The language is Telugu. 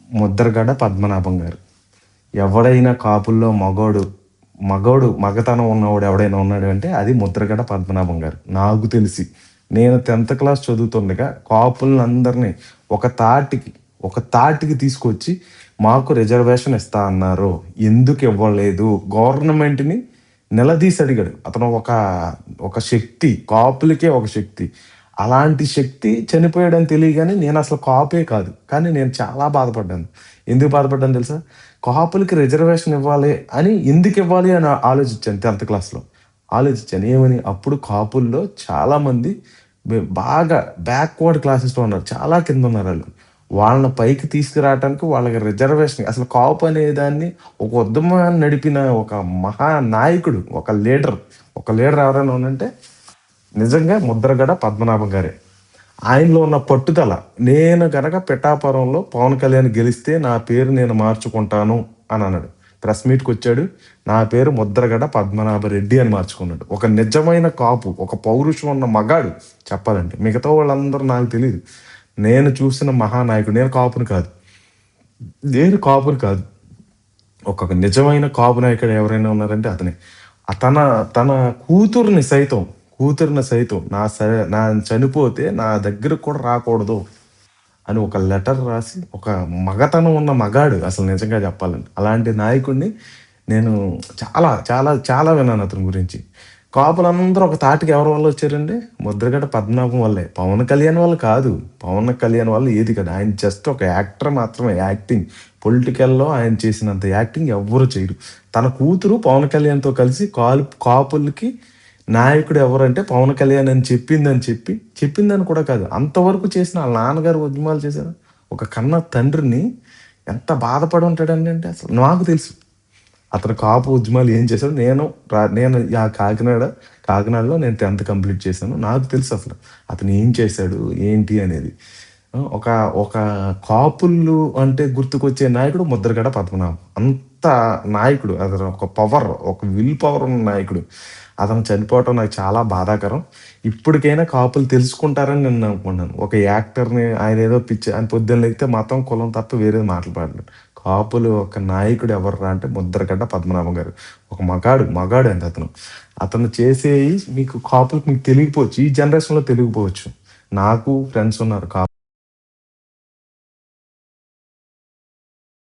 ముద్రగడ పద్మనాభం గారు. ఎవడైనా కాపుల్లో మగతనం ఉన్నవాడు ఎవడైనా ఉన్నాడు అంటే అది ముద్రగడ పద్మనాభం గారు. నాకు తెలిసి నేను 10th క్లాస్ చదువుతుండగా కాపులందరినీ ఒక తాటికి తీసుకొచ్చి మాకు రిజర్వేషన్ ఇస్తా అన్నారు, ఎందుకు ఇవ్వలేదు, గవర్నమెంట్ని నిలదీసి అడిగాడు. అతను ఒక శక్తి, కాపులకే ఒక శక్తి. అలాంటి శక్తి చనిపోయాడని తెలియగానే నేను అసలు కాపే కాదు, కానీ నేను చాలా బాధపడ్డాను. ఎందుకు బాధపడ్డాను తెలుసా? కాపులకి రిజర్వేషన్ ఇవ్వాలి అని ఎందుకు ఇవ్వాలి అని ఆలోచించాను. 10th క్లాస్లో ఆలోచించాను. ఏమని? అప్పుడు కాపుల్లో చాలామంది బాగా బ్యాక్వర్డ్ క్లాసెస్లో ఉన్నారు, చాలా కింద ఉన్నారు. వాళ్ళని పైకి తీసుకురావడానికి వాళ్ళకి రిజర్వేషన్, అసలు కాపు అనే దాన్ని ఒక ఉద్యమాన్ని నడిపిన ఒక మహానాయకుడు, ఒక లీడర్ ఎవరైనా ఉందంటే నిజంగా ముద్రగడ పద్మనాభం గారే. ఆయనలో ఉన్న పట్టుదల, నేను గనక పిఠాపురంలో పవన్ కళ్యాణ్ గెలిస్తే నా పేరు నేను మార్చుకుంటాను అని అన్నాడు. ప్రెస్ మీట్కి వచ్చాడు, నా పేరు ముద్రగడ పద్మనాభరెడ్డి అని మార్చుకున్నాడు. ఒక నిజమైన కాపు, ఒక పౌరుషం ఉన్న మగాడు చెప్పాలంటే. మిగతా వాళ్ళందరూ నాకు తెలియదు. నేను చూసిన మహానాయకుడు. నేను కాపుని కాదు. ఒక నిజమైన కాపు నాయకుడు ఎవరైనా ఉన్నారంటే అతనే. తన కూతుర్ని సైతం నా చనిపోతే నా దగ్గరకు కూడా రాకూడదు అని ఒక లెటర్ రాసి, ఒక మగతనం ఉన్న మగాడు అసలు నిజంగా చెప్పాలంటే. అలాంటి నాయకుడిని నేను చాలా చాలా చాలా విన్నాను అతని గురించి. కాపులందరూ ఒక తాటికి ఎవరి వల్ల వచ్చారండి? ముద్రగడ పద్మనాభం వల్లే. పవన్ కళ్యాణ్ వల్ల కాదు. పవన్ కళ్యాణ్ వల్ల ఏది కాదు. ఆయన జస్ట్ ఒక యాక్టర్ మాత్రమే. యాక్టింగ్, పొలిటికల్లో ఆయన చేసినంత యాక్టింగ్ ఎవ్వరు చేయరు. తన కూతురు పవన్ కళ్యాణ్తో కలిసి కాపులకి నాయకుడు ఎవరంటే పవన్ కళ్యాణ్ అని చెప్పిందని కూడా కాదు, అంతవరకు చేసిన వాళ్ళ నాన్నగారు ఉద్యమాలు చేశారు. ఒక కన్న తండ్రిని ఎంత బాధపడి ఉంటాడండి అంటే అసలు నాకు తెలుసు అతను కాపు ఉద్యమాలు ఏం చేశాడు. నేను కాకినాడలో నేను 10th కంప్లీట్ చేశాను. నాకు తెలుసు అసలు అతను ఏం చేశాడు ఏంటి అనేది. ఒక కాపులు అంటే గుర్తుకొచ్చే నాయకుడు ముద్రగడ పద్మనాభం. అంత నాయకుడు, అతను ఒక పవర్, ఒక విల్ పవర్ ఉన్న నాయకుడు. అతను చనిపోవటం నాకు చాలా బాధాకరం. ఇప్పటికైనా కాపులు తెలుసుకుంటారని నేను అనుకున్నాను. ఒక యాక్టర్ని ఆయన ఏదో పిచ్చి అని పొద్దున్న లేకపోతే మతం కులం తప్ప వేరేది మాట్లాడలేదు. కాపులు ఒక నాయకుడు ఎవర్రా అంటే ముద్రగడ్డ పద్మనాభం గారు. ఒక మగాడు అండి అతను చేసేవి మీకు కాపులకు మీకు తెలియకపోవచ్చు, ఈ జనరేషన్లో తెలియకపోవచ్చు. నాకు ఫ్రెండ్స్ ఉన్నారు కాపు.